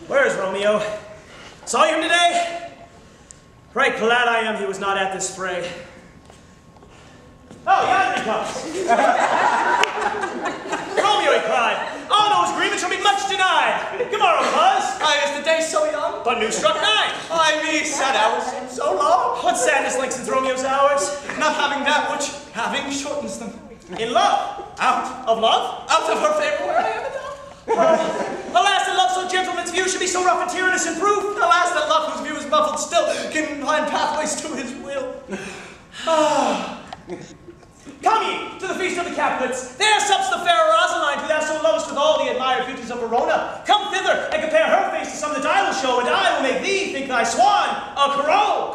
Where is Romeo? Saw you him today? Right glad I am he was not at this fray. Oh, yonder he comes. Romeo, he cried. All those agreements shall be much denied. Good morrow, Buzz. Is the day so young? But new struck night. I me, sad hours seem so long. What sadness lengthens Romeo's hours? Not having that which having shortens them. In love. Out. Of love? Out of her favor where I am now. Alas, that love so gentleman's view should be so rough and tyrannous in proof. Alas, that love whose view is muffled still can find pathways to his will. Come ye to the feast of the Capulets. There sups the fair Rosaline, who thou so lovest with all the admired beauties of Verona. Come thither and compare her face to some that I will show, and I will make thee think thy swan a crow.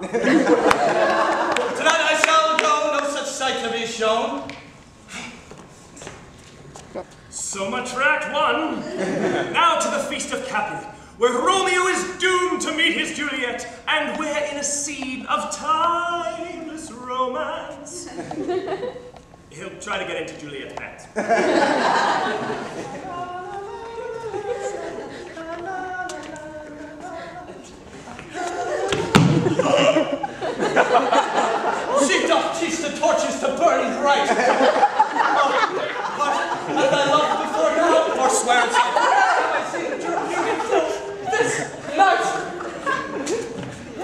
Tonight I shall go, no such sight to be shown. So much for Act 1. Now to the feast of Capulet, where Romeo is doomed to meet his Juliet, and where in a scene of timeless romance, he'll try to get into Juliet's pants. She doth teach the torches to burn bright. But as I loved before now, forswear it. Have I seen this night?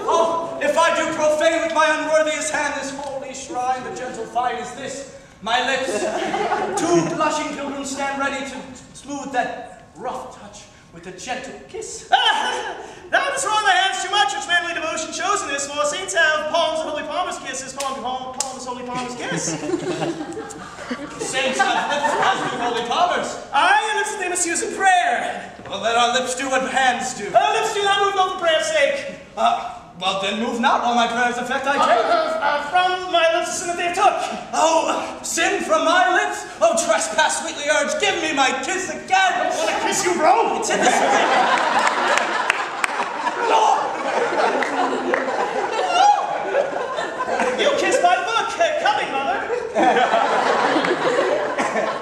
Oh, if I do profane with my unworthiest hand this holy shrine, the gentle fine is this. My lips, two blushing pilgrims stand ready to smooth that rough touch with a gentle kiss. Thou dost wrong thy hands too much, which manly devotion shows in this, for saints have palms of holy palmer's kisses, palms holy palmer's kiss. Saints have lips as do holy palmers. Aye, and lips that they must use in prayer. Well, let our lips do what hands do. Lips do not move though for prayer's sake. Well, then move not while my prayers effect I take. From my lips the sin that they took. Oh, sin from my lips? Oh, trespass sweetly urged, give me my kiss again. I want to kiss you, bro. It's in the spirit. No! You kiss my book. Coming, mother.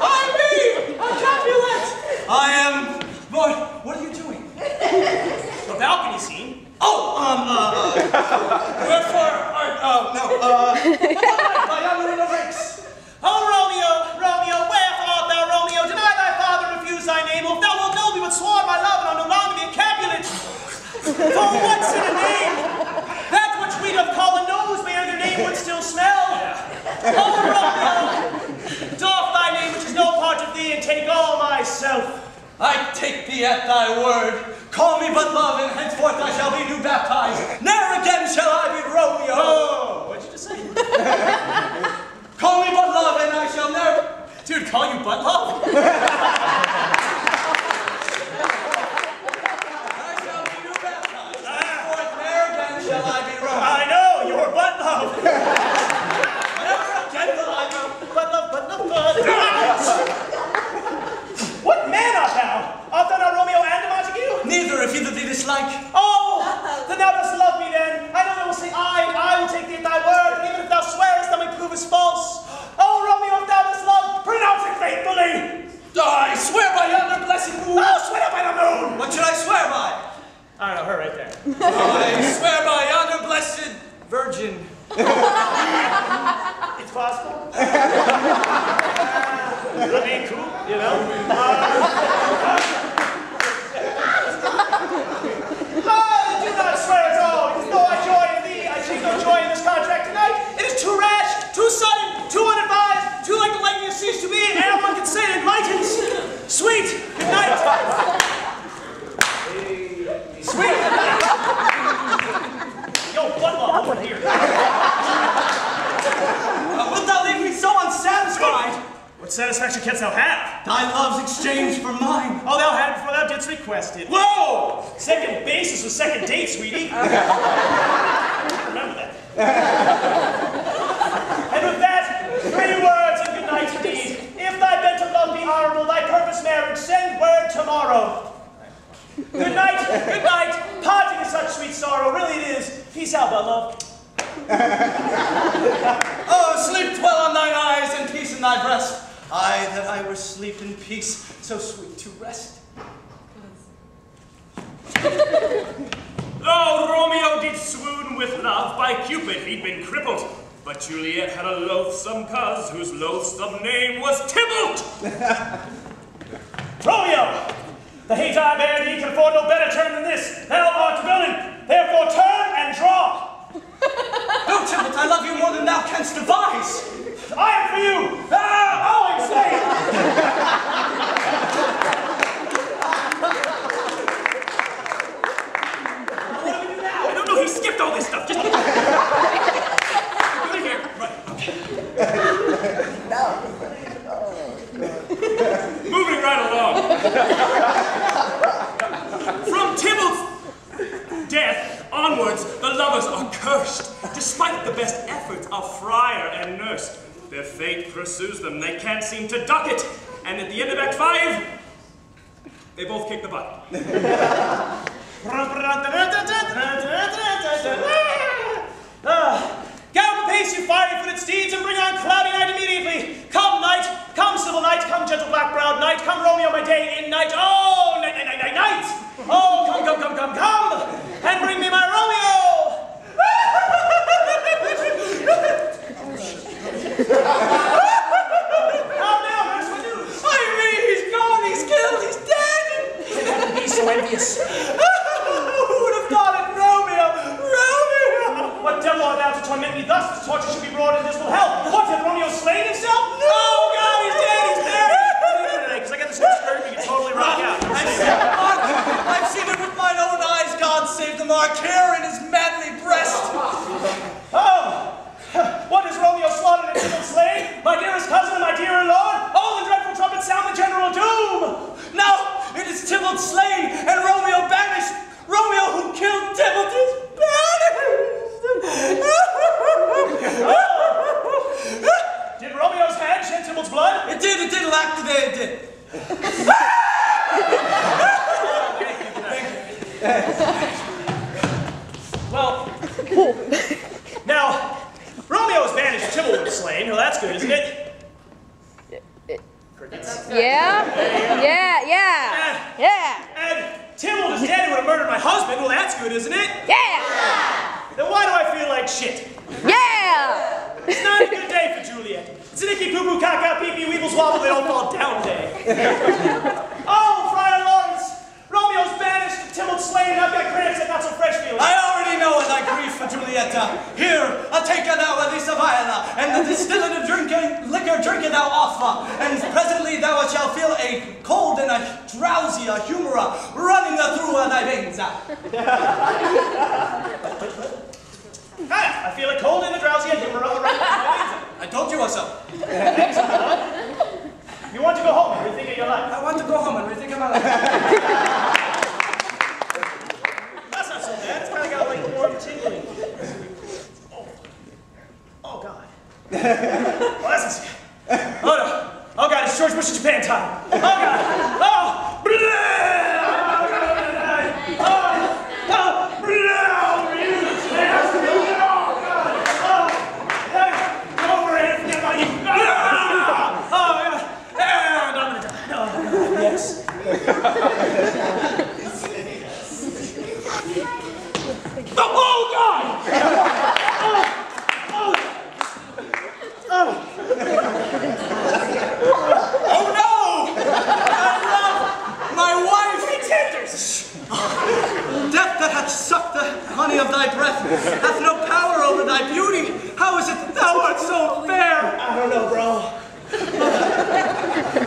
I me, a Capulet. I am. Boy, what are you doing? The balcony scene. Oh, wherefore art, by yonder in the ranks. Oh, Romeo, wherefore art thou, Romeo? Deny thy father, refuse thy name. If thou wilt know me, but sworn my love, and I'm no longer be a Capulet. For what's in a name? That which we'd have called a nose, where their name would still smell. Oh, Romeo, doff thy name, which is no part of thee, and take all myself. I take thee at thy word. Call me but love, and henceforth I shall be new baptized. Ne'er again shall I be Romeo. Oh, what'd you just say? Call me but love, and I shall never. Dude, call you butt love? I shall be new baptized. Henceforth, ne'er again shall I be Romeo. I know, you're butt love. Never again will I be. Butt love, butt love, butt. What man art thou? Art thou not Romeo and a Montague? Neither, if either thee dislike. Oh, then thou dost love me then. I know thou wilt say I will take thee at thy word. Even if thou swearest, thou may prove as false. Oh, Romeo, if thou dost love, pronounce it faithfully. I swear by yonder blessed moon. Oh, swear by the moon. What should I swear by? I don't know, her right there. I swear by yonder blessed virgin. It's possible. I mean, cool, you know. Do not swear at all, because though I joy in thee, I take no joy in this contract tonight. It is too rash, too sudden, too unadvised, too like the lightning that ceased to be, and one can say it enlightens. Sweet, good night. Sweet. Yo, butt love over here. Wilt thou leave me so unsatisfied? What satisfaction canst thou have? Thy love's exchanged for mine. Oh, thou had it before thou didst request it. Whoa! Second basis was second date, sweetie. Remember that. And with that, 3 words and good night indeed. If thy bent of love be honorable, thy purpose marriage, send word tomorrow. Good night, parting is such sweet sorrow, really it is. Peace out, but love. Oh, sleep dwell on thine eyes and peace in thy breast. Aye, that I were sleep in peace, so sweet to rest. Oh, Romeo did swoon with love, by Cupid he'd been crippled, but Juliet had a loathsome coz whose loathsome name was Tybalt! Romeo! The hate I bear thee can afford no better turn than this. Thou art villain, therefore turn and draw. No, Tybalt, I love you more than thou canst devise. I am for you. Always slave. What do we do now? I don't know, he skipped all this stuff. Just... Over here. Right, okay. Moving right along. From Tybalt's death onwards, the lovers are cursed, despite the best efforts of friar and nurse. Their fate pursues them, they can't seem to duck it, and at the end of Act 5, they both kick the butt. Gallop apace, you fiery-footed steeds, and bring on cloudy night immediately. Come, night, come, civil night, come, gentle black-browed night, come, Romeo, my day in night. Oh, night, night, night, night, night. Oh, come, come, come, come, come, and bring me my Romeo. How now, nurse, what news? I mean, he's gone, he's killed, he's dead. Can heaven be so envious? Who would have thought it, Romeo? Romeo! What devil art thou to torment me thus? This torture should be brought in this will help. What, hath Romeo slain himself? No! Oh, God, he's dead, he's buried! Because I got this new skirt, we can totally rock out. I've seen it with mine own eyes. God save the mark here in his manly breast. Oh! What is Romeo slaughtered and Tybalt slain? My dearest cousin and my dearer lord? Oh, the dreadful trumpet sound the general doom! No, it is Tybalt slain and Romeo banished. Romeo who killed Tybalt is banished. Did Romeo's hand shed Tybalt's blood? It did, lack today, it did. Well, now, Romeo was banished, Tybalt was slain. Well, that's good, isn't it? Yeah? And Tybalt is dead who would have murdered my husband. Well, that's good, isn't it? Yeah! Then why do I feel like shit? Yeah! It's not a good day for Juliet. It's an icky poo-poo, caca, pee-pee, weebles, wobble, they don't fall down day. Oh, Friar Lawrence! Romeo's banished, Tybalt slain, and I've got cramps and not so fresh feeling. I already know thy grief for Julietta. Here, I'll take her now a this of Isla, and the distillative liquor drinking thou offer, and presently thou shalt feel a cold and a drowsy, a humora running through thy veins. I feel a cold and a drowsy and humor all right. I told you so. You want to go home and rethink of your life? I want to go home and rethink of my life. That's not so bad. It's kind of got like warm tingling. Oh God. Oh, that's not so good. Oh no. Oh God, it's George Bush in Japan time. Oh God. Oh. Oh God! Oh no! I love my wife! Pretenders! Death that hath sucked the honey of thy breath hath no power over thy beauty. How is it that thou art so fair? I don't know, bro.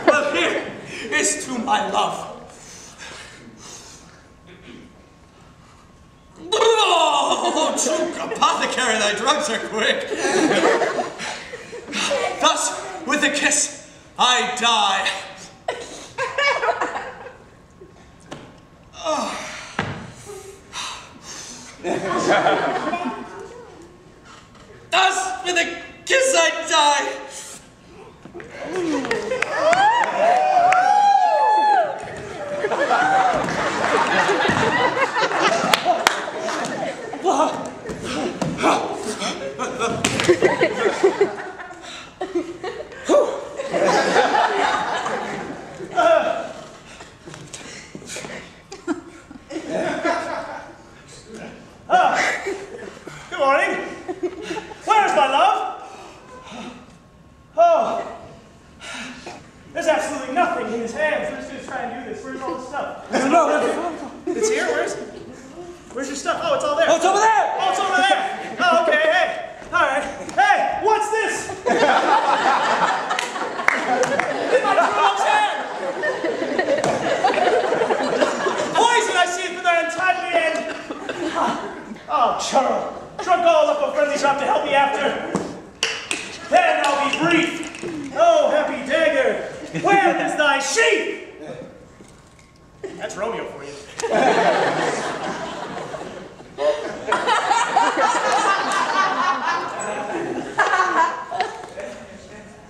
Well, here is to my love. Oh, true apothecary, thy drugs are quick. Thus, with a kiss, I die. Oh. Thus, with a kiss, I die. okay, so we're just gonna try and do this. Where's all the stuff? It's here? Where's your stuff? Oh, it's all there. Oh, it's over there! Oh, it's over there! Oh, okay, hey. All right. Hey, what's this? In my girl's hand! Poison, I see it for their untimely end. Oh, Charles. Drunk all up a friendly shop to help me after. Then I'll be brief. Oh, happy dagger, where is thy sheath? That's Romeo for you.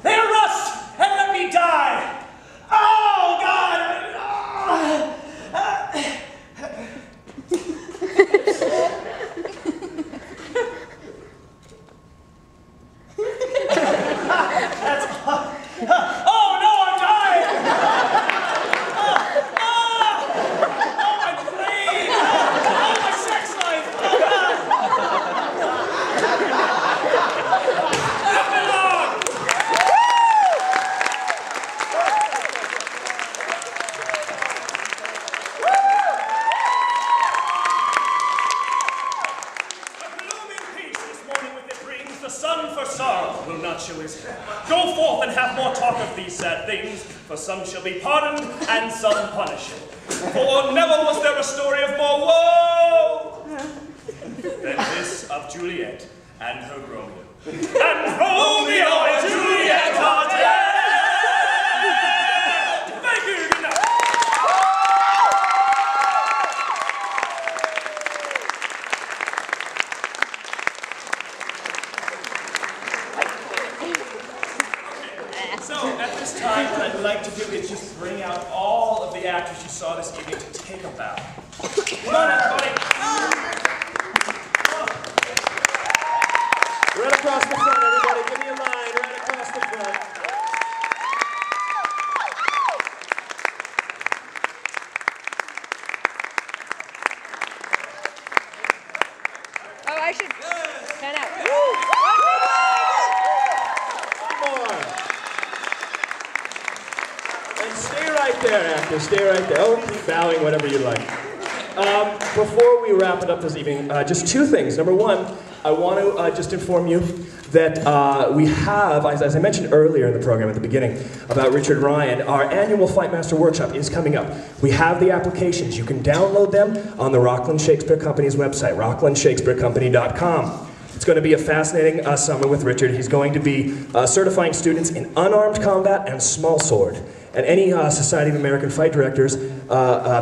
They rust and let me die. Oh, God. That's... Oh, no, I'm dying. Oh, my brain. Oh, my sex life. Oh, God. Epilogue. A blooming peace this morning with it brings. The sun for sorrow will not show his head. Go forth and have more talk of these sad things, for some shall be pardoned and some punished. For never was there a story of more woe than this of Juliet and her Romeo. And Romeo and Juliet are dead! Thank you, good night. So, at this time, what I'd like to do is just bring out all of the actors you saw this evening to take a bow. Come on, everybody! Right across the front, everybody. Give me a line right across the front. Oh, I should stand out. One more. And stay right there, actor. Stay right there. Oh, keep bowing, whatever you like. Before we wrap it up this evening, just two things. Number one, I want to just inform you that we have, as I mentioned earlier in the program at the beginning about Richard Ryan, our annual Flight Master Workshop is coming up. We have the applications. You can download them on the Rockland Shakespeare Company's website, rocklandshakespearecompany.com. It's going to be a fascinating summer with Richard. He's going to be certifying students in unarmed combat and small sword. And any Society of American Fight Directors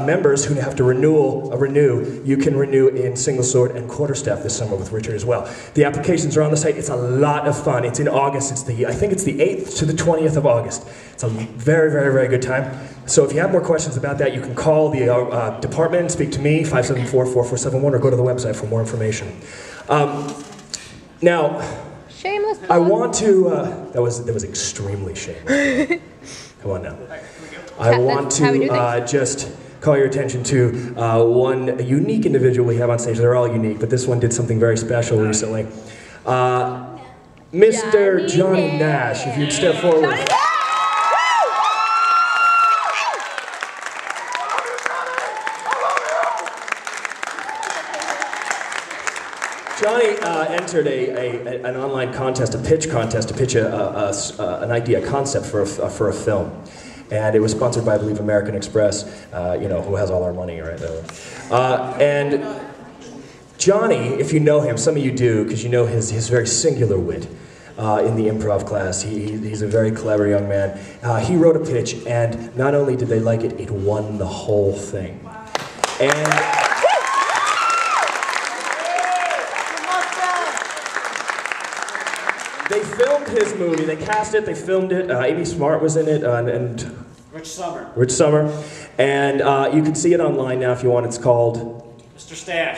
members who have to renew, you can renew in single sword and quarterstaff this summer with Richard as well. The applications are on the site. It's a lot of fun. It's in August. I think it's the 8th to the 20th of August. It's a very, very, very good time. So if you have more questions about that, you can call the department and speak to me, 574-4471, or go to the website for more information. Now, Shameless plug. I want to, that was extremely shameless. Come on now. I want to just call your attention to one unique individual we have on stage. They're all unique, but this one did something very special recently. Mr. Johnny Nash, if you'd step forward. Johnny Nash! Johnny entered an online contest, a pitch contest, to pitch an idea, a concept for a film. And it was sponsored by, I believe, American Express, who has all our money right there. And Johnny, if you know him, some of you do, because you know his very singular wit in the improv class. He's a very clever young man. He wrote a pitch, and not only did they like it, it won the whole thing. And they filmed his movie, they cast it, they filmed it, Amy Smart was in it, and Rich Summer. Rich Summer. And you can see it online now if you want. It's called Mr. Stash.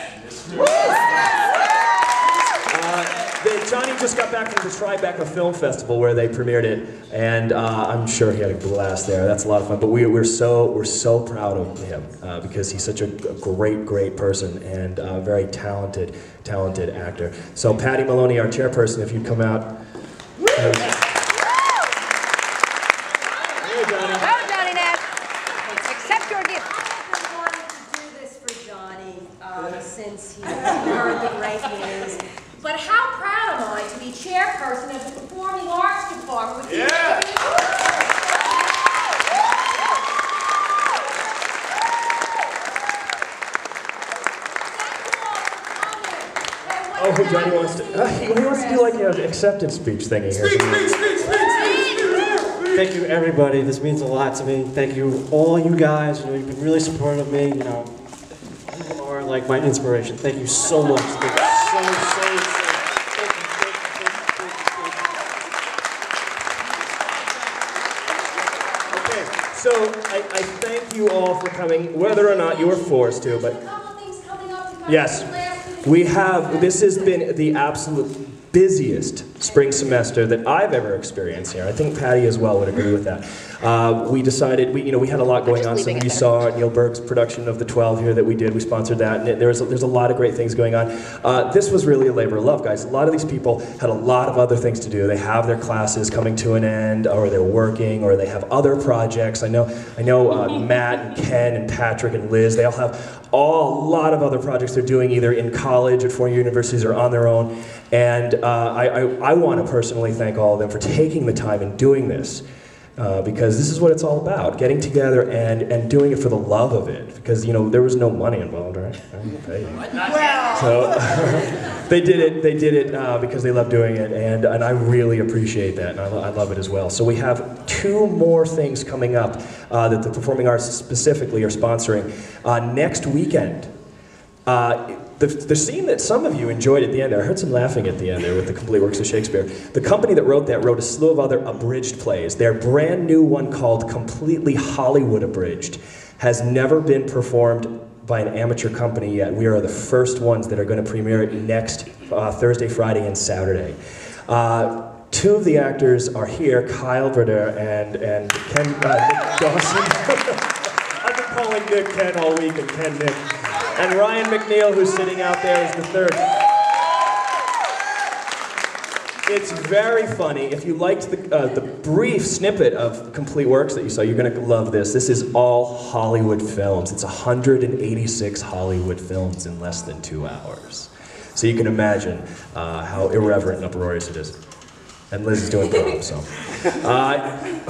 Johnny just got back from the Tribeca Film Festival where they premiered it, and I'm sure he had a blast there. That's a lot of fun. But we're so proud of him because he's such a great person and a very talented actor. So Patty Maloney, our chairperson, if you'd come out. Go, Johnny Nash. life is, but how proud am I to be chairperson of the Performing Arts Department with Oh, Johnny wants to. He wants to do like an acceptance speech thingy here. Thank you, everybody. This means a lot to me. Thank you, all you guys. You know, you've been really supportive of me. You know, you are like my inspiration. Thank you so much. Thank you so. Okay, so I thank you all for coming, whether or not you were forced to, but yes. We have, this has been the absolute busiest spring semester that I've ever experienced here. I think Patty as well would agree with that. We decided, we had a lot going on. Some of you saw Neil Berg's production of The 12 here that we did. We sponsored that, and there's a lot of great things going on. This was really a labor of love, guys. A lot of these people had a lot of other things to do. They have their classes coming to an end, or they're working, or they have other projects. I know Matt and Ken and Patrick and Liz, they all have a lot of other projects they're doing either in college at four-year universities or on their own. And I want to personally thank all of them for taking the time and doing this. Because this is what it's all about, getting together and doing it for the love of it. Because, there was no money involved, right? I didn't pay you. So they did it because they love doing it, and I really appreciate that, and I love it as well. So we have 2 more things coming up that the Performing Arts specifically are sponsoring. Next weekend, the scene that some of you enjoyed at the end there, I heard some laughing at the end there with the complete works of Shakespeare. The company that wrote that wrote a slew of other abridged plays. Their brand new one called Completely Hollywood Abridged has never been performed by an amateur company yet. We are the first ones that are going to premiere it next Thursday, Friday, and Saturday. 2 of the actors are here, Kyle Verder and Ken Nick Dawson. I've been calling Nick Ken all week, and Ken Nick. And Ryan McNeil, who's sitting out there, is the 3rd. It's very funny. If you liked the brief snippet of complete works that you saw, you're going to love this. This is all Hollywood films. It's 186 Hollywood films in less than 2 hours. So you can imagine how irreverent and uproarious it is. And Liz is doing prop, so.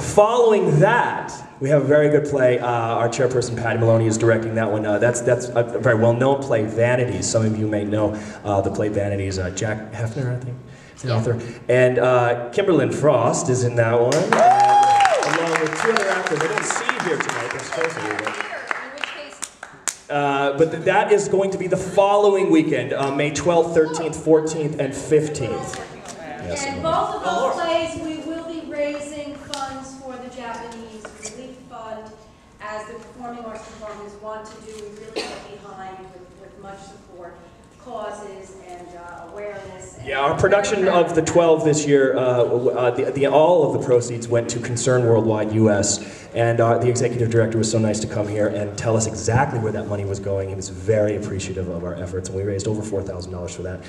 Following that, we have a very good play. Our chairperson, Patty Maloney, is directing that one. That's a very well-known play, Vanities. Some of you may know the play Vanities. Jack Hefner, I think, is the author. And Kimberlyn Frost is in that one. And, along with 2 other actors. I don't see here tonight. They're supposed to be. But that is going to be the following weekend, May 12th, 13th, 14th, and 15th. Yes, and both of those plays, we will be raising funds for the Japanese Relief Fund, as the Performing Arts Departments want to do. We really get behind with much support, causes and awareness. And our production of the 12 this year, all of the proceeds went to Concern Worldwide US, and the executive director was so nice to come here and tell us exactly where that money was going. He was very appreciative of our efforts, and we raised over $4,000 for that.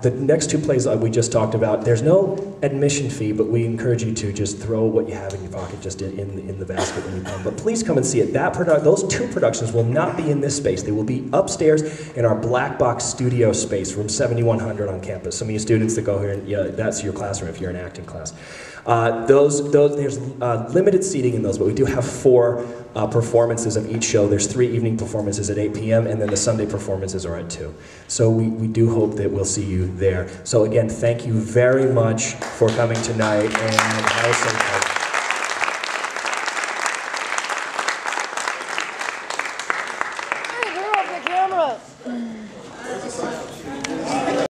The next 2 plays we just talked about, there's no admission fee, but we encourage you to just throw what you have in your pocket just in the basket when you come. But please come and see it. Those 2 productions will not be in this space. They will be upstairs in our Black Box studio space, room 7100 on campus. Some of you students that go here, that's your classroom if you're in acting class. There's limited seating in those, but we do have 4 performances of each show. There's 3 evening performances at 8 p.m. and then the Sunday performances are at 2. So we do hope that we'll see you there. So again, thank you very much for coming tonight, and have a safe night.